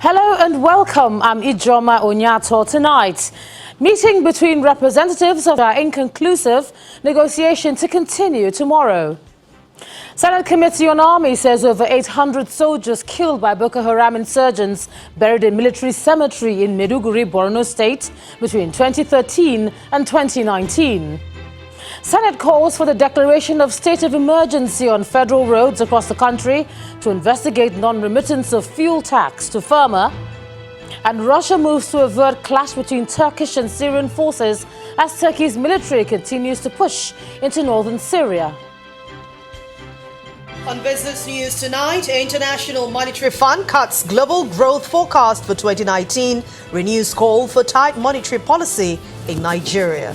Hello and welcome. I'm Ijoma Onyato. Tonight, meeting between representatives of our inconclusive negotiation to continue tomorrow. Senate Committee on Army says over 800 soldiers killed by Boko Haram insurgents buried in military cemetery in Maiduguri, Borno State between 2013 and 2019. Senate calls for the declaration of state of emergency on federal roads across the country to investigate non-remittance of fuel tax to farmer. And Russia moves to avert clash between Turkish and Syrian forces as Turkey's military continues to push into northern Syria. On business news tonight, International Monetary Fund cuts global growth forecast for 2019, renews call for tight monetary policy in Nigeria.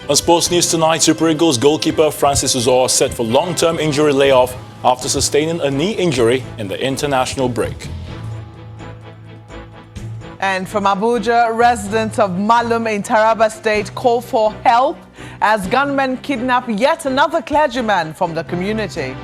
On sports news tonight, Super Eagles goalkeeper Francis Uzor set for long-term injury layoff after sustaining a knee injury in the international break. And from Abuja, residents of Malum in Taraba State call for help as gunmen kidnap yet another clergyman from the community.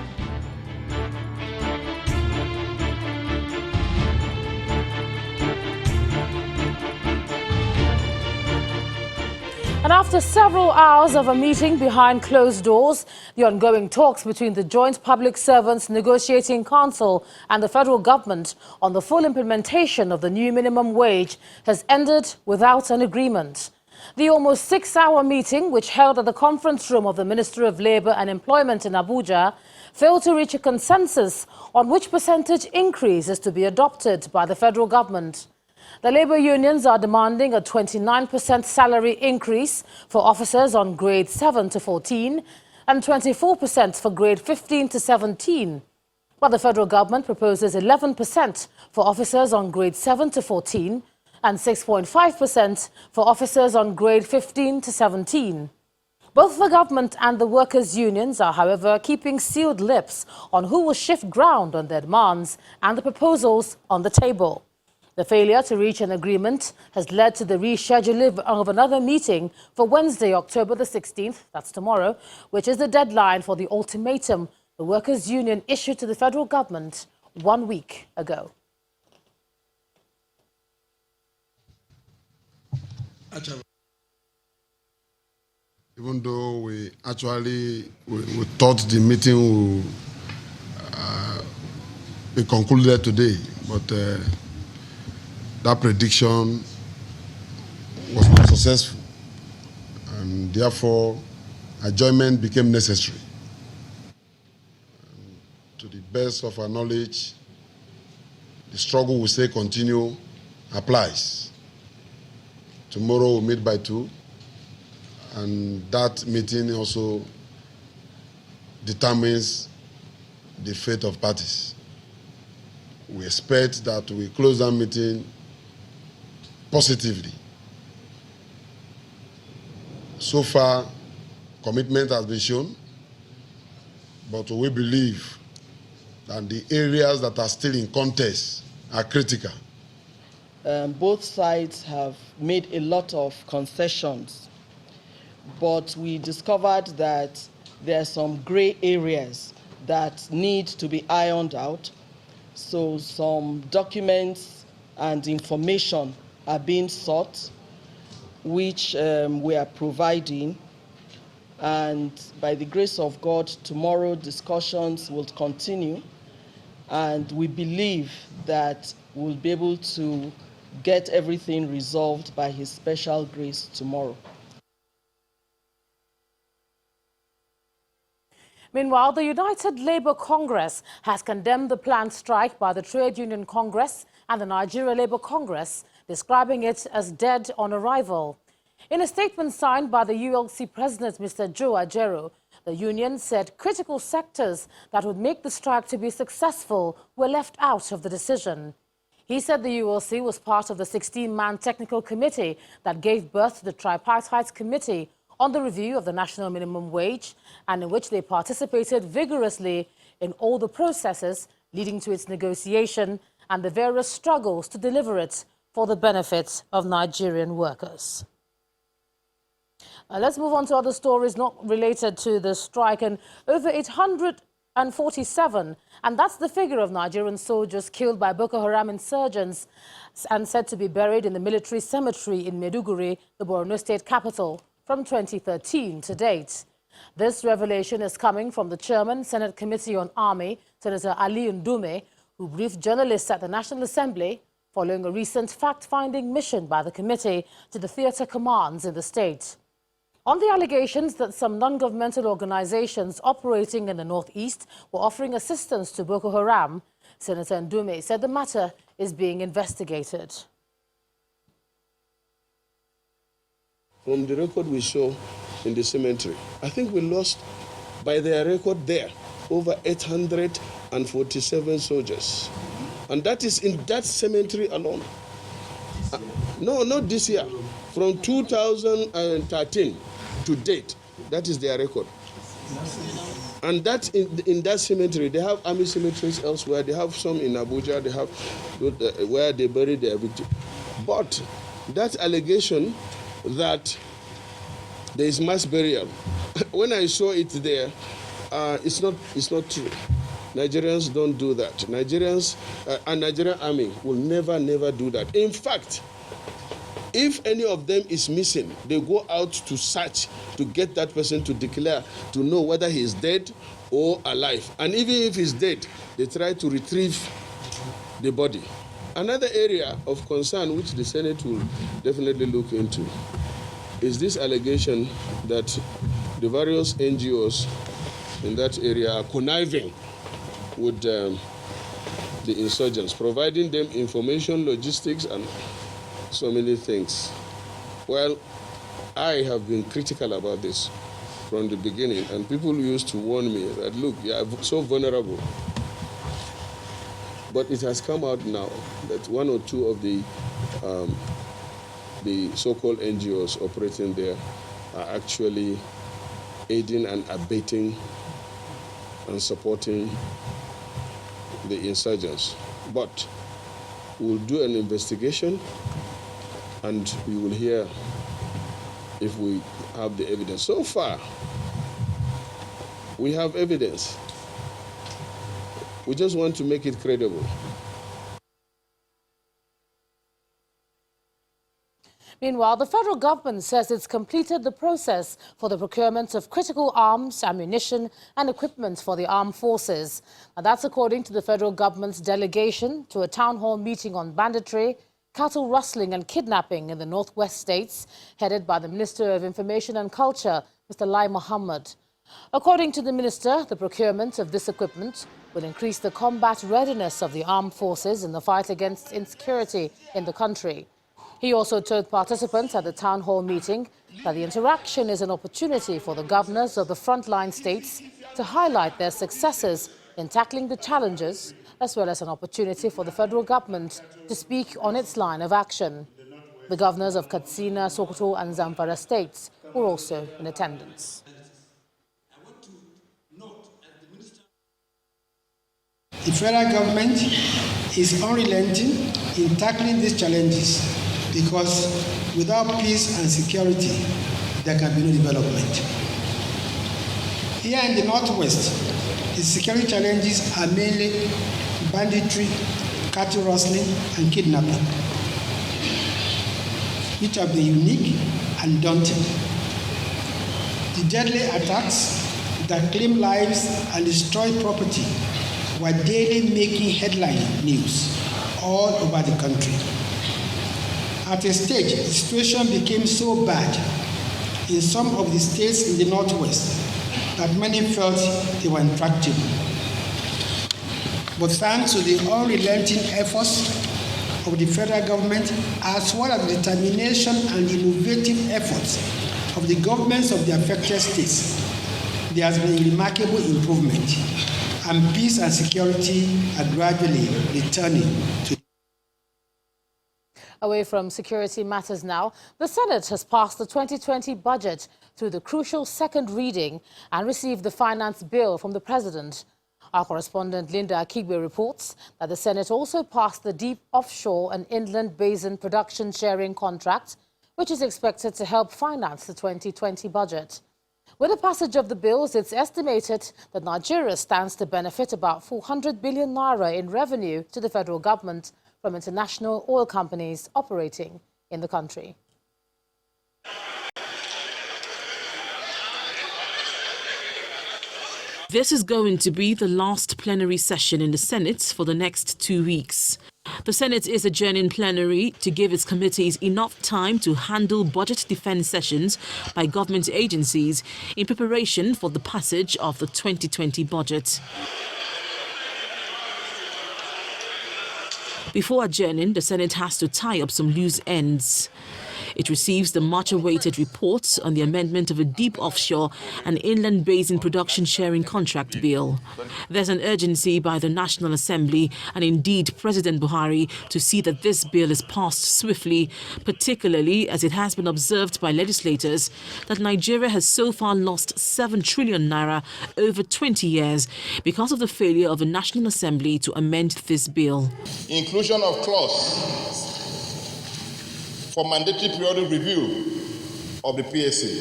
And after several hours of a meeting behind closed doors, the ongoing talks between the Joint Public Servants Negotiating Council and the federal government on the full implementation of the new minimum wage has ended without an agreement. The almost 6-hour meeting, which held at the conference room of the Ministry of Labour and Employment in Abuja, failed to reach a consensus on which percentage increase is to be adopted by the federal government. The labour unions are demanding a 29% salary increase for officers on grade 7 to 14 and 24% for grade 15 to 17, while the federal government proposes 11% for officers on grade 7 to 14 and 6.5% for officers on grade 15 to 17. Both the government and the workers' unions are, however, keeping sealed lips on who will shift ground on their demands and the proposals on the table. The failure to reach an agreement has led to the rescheduling of another meeting for Wednesday, October the 16th, that's tomorrow, which is the deadline for the ultimatum the workers' union issued to the federal government 1 week ago. Even though we thought the meeting would be concluded today, but that prediction was not successful, and therefore adjournment became necessary. To the best of our knowledge, the struggle will still continue applies. Tomorrow we'll meet by 2, and that meeting also determines the fate of parties. We expect that we close that meeting positively. So far, commitment has been shown, but we believe that the areas that are still in contest are critical. Both sides have made a lot of concessions, but we discovered that there are some gray areas that need to be ironed out. So some documents and information are being sought, which we are providing. And by the grace of God, tomorrow discussions will continue. And we believe that we'll be able to get everything resolved by His special grace tomorrow. Meanwhile, the United Labour Congress has condemned the planned strike by the Trade Union Congress and the Nigeria Labour Congress, describing it as dead on arrival. In a statement signed by the ULC president, Mr. Joe Ajero, the union said critical sectors that would make the strike to be successful were left out of the decision. He said the ULC was part of the 16-man technical committee that gave birth to the tripartite committee on the review of the national minimum wage, and in which they participated vigorously in all the processes leading to its negotiation and the various struggles to deliver it for the benefit of Nigerian workers. Let's move on to other stories not related to the strike. And over 800 147, and that's the figure of Nigerian soldiers killed by Boko Haram insurgents and said to be buried in the military cemetery in Maiduguri, the Borno state capital, from 2013 to date. This revelation is coming from the chairman, Senate Committee on Army, Senator Ali Ndume, who briefed journalists at the National Assembly following a recent fact-finding mission by the committee to the theatre commands in the state. On the allegations that some non-governmental organizations operating in the northeast were offering assistance to Boko Haram, Senator Ndume said the matter is being investigated. From the record we saw in the cemetery, I think we lost, by their record there, over 847 soldiers. And that is in that cemetery alone. No, not this year. From 2013 to date, that is their record. And that in that cemetery, they have army cemeteries elsewhere. They have some in Abuja. They have where they bury their victims. But that allegation that there is mass burial, when I saw it there, it's not true. Nigerians don't do that. Nigerians and Nigerian army will never do that. In fact, if any of them is missing, they go out to search to get that person to declare, to know whether he is dead or alive. And even if he's dead, they try to retrieve the body. Another area of concern which the Senate will definitely look into is this allegation that the various NGOs in that area are conniving with the insurgents, providing them information, logistics, and so many things. Well, I have been critical about this from the beginning, and people used to warn me that, look, you are so vulnerable. But it has come out now that one or two of the so-called NGOs operating there are actually aiding and abetting and supporting the insurgents. But we'll do an investigation and we will hear if we have the evidence. So far, we have evidence. We just want to make it credible. Meanwhile, the federal government says it's completed the process for the procurement of critical arms, ammunition and equipment for the armed forces. And that's according to the federal government's delegation to a town hall meeting on banditry, cattle rustling and kidnapping in the northwest states, headed by the Minister of Information and Culture, Mr. Lai Mohammed. According to the minister, the procurement of this equipment will increase the combat readiness of the armed forces in the fight against insecurity in the country. He also told participants at the town hall meeting that the interaction is an opportunity for the governors of the frontline states to highlight their successes in tackling the challenges, as well as an opportunity for the federal government to speak on its line of action. The governors of Katsina, Sokoto and Zamfara states were also in attendance. The federal government is unrelenting in tackling these challenges because without peace and security, there can be no development. Here in the Northwest, the security challenges are mainly banditry, cattle rustling, and kidnapping, which have been unique and daunting. The deadly attacks that claim lives and destroy property were daily making headline news all over the country. At a stage, the situation became so bad in some of the states in the Northwest that many felt they were intractable. But thanks to the unrelenting efforts of the federal government, as well as the determination and innovative efforts of the governments of the affected states, there has been a remarkable improvement, and peace and security are gradually returning to. Away from security matters now, the Senate has passed the 2020 budget through the crucial second reading and received the finance bill from the President. Our correspondent Linda Akigbe reports that the Senate also passed the Deep Offshore and Inland Basin Production Sharing Contract, which is expected to help finance the 2020 budget. With the passage of the bills, it's estimated that Nigeria stands to benefit about 400 billion naira in revenue to the federal government from international oil companies operating in the country. This is going to be the last plenary session in the Senate for the next 2 weeks. The Senate is adjourning plenary to give its committees enough time to handle budget defense sessions by government agencies in preparation for the passage of the 2020 budget. Before adjourning, the Senate has to tie up some loose ends. It receives the much-awaited report on the amendment of a deep offshore and inland basin production sharing contract bill. There's an urgency by the National Assembly and indeed President Buhari to see that this bill is passed swiftly, particularly as it has been observed by legislators that Nigeria has so far lost 7 trillion naira over 20 years because of the failure of the National Assembly to amend this bill. Inclusion of clause for mandatory periodic review of the PSA,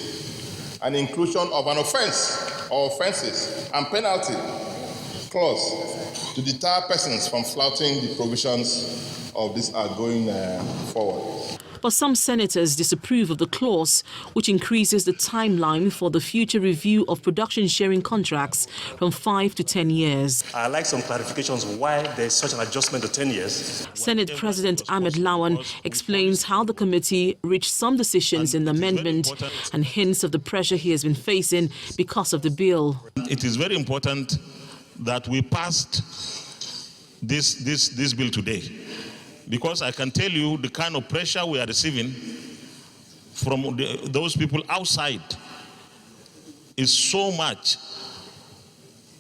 and inclusion of an offence or offences and penalty clause to deter persons from flouting the provisions of this act going forward. But some senators disapprove of the clause, which increases the timeline for the future review of production sharing contracts from 5 to 10 years. I'd like some clarifications why there's such an adjustment to 10 years. Senate President Ahmed Lawan explains how the committee reached some decisions in the amendment and hints of the pressure he has been facing because of the bill. It is very important that we passed this bill today, because I can tell you the kind of pressure we are receiving from those people outside is so much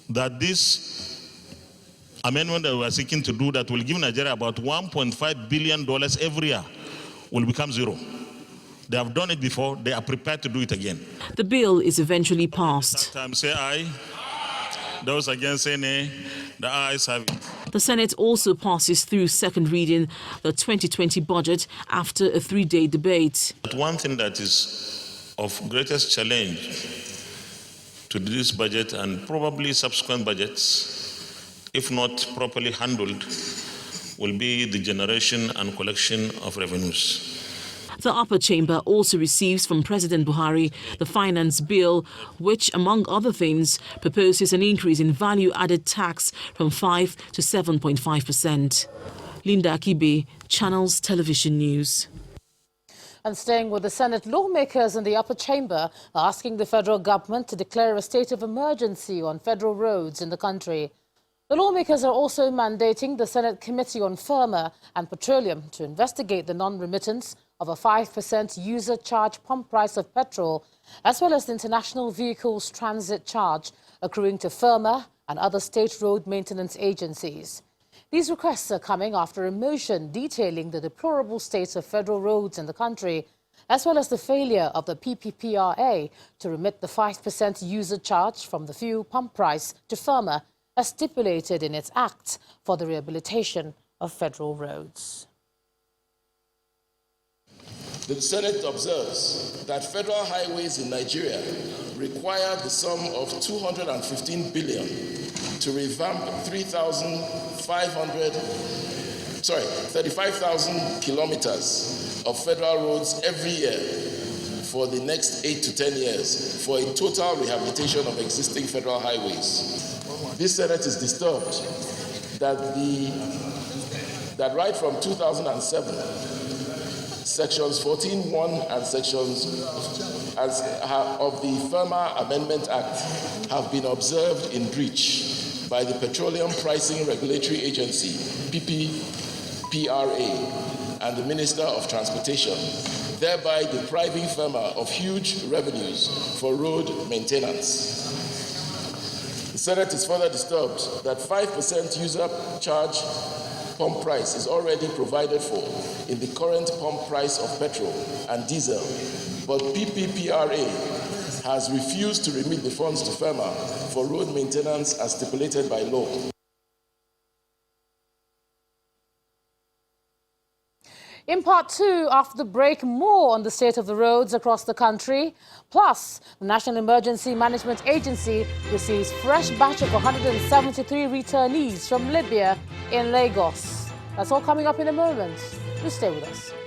that this amendment that we are seeking to do that will give Nigeria about $1.5 billion every year will become zero. They have done it before, they are prepared to do it again. The bill is eventually passed. Say aye. Those against say nay. The ayes have it. The Senate also passes through second reading the 2020 budget after a 3-day debate. But one thing that is of greatest challenge to this budget and probably subsequent budgets, if not properly handled, will be the generation and collection of revenues. The upper chamber also receives from President Buhari the finance bill, which, among other things, proposes an increase in value-added tax from 5 to 7.5%. Linda Akibe, Channels Television News. And staying with the Senate, lawmakers in the upper chamber are asking the federal government to declare a state of emergency on federal roads in the country. The lawmakers are also mandating the Senate Committee on Pharma and Petroleum to investigate the non-remittance of a 5% user charge pump price of petrol, as well as the International Vehicles Transit Charge accruing to Pharma and other state road maintenance agencies. These requests are coming after a motion detailing the deplorable state of federal roads in the country, as well as the failure of the PPPRA to remit the 5% user charge from the fuel pump price to Pharma, as stipulated in its Act for the Rehabilitation of Federal Roads. The Senate observes that federal highways in Nigeria require the sum of 215 billion to revamp 35,000 kilometers of federal roads every year for the next 8 to 10 years for a total rehabilitation of existing federal highways. This Senate is disturbed that right from 2007, Sections 14.1 and Sections of the Pharma Amendment Act have been observed in breach by the Petroleum Pricing Regulatory Agency, PPPRA, and the Minister of Transportation, thereby depriving Pharma of huge revenues for road maintenance. The Senate is further disturbed that 5% user charge pump price is already provided for in the current pump price of petrol and diesel, but PPPRA has refused to remit the funds to Pharma for road maintenance as stipulated by law. In part 2, after the break, more on the state of the roads across the country. Plus, the National Emergency Management Agency receives fresh batch of 173 returnees from Libya in Lagos. That's all coming up in a moment. Do stay with us.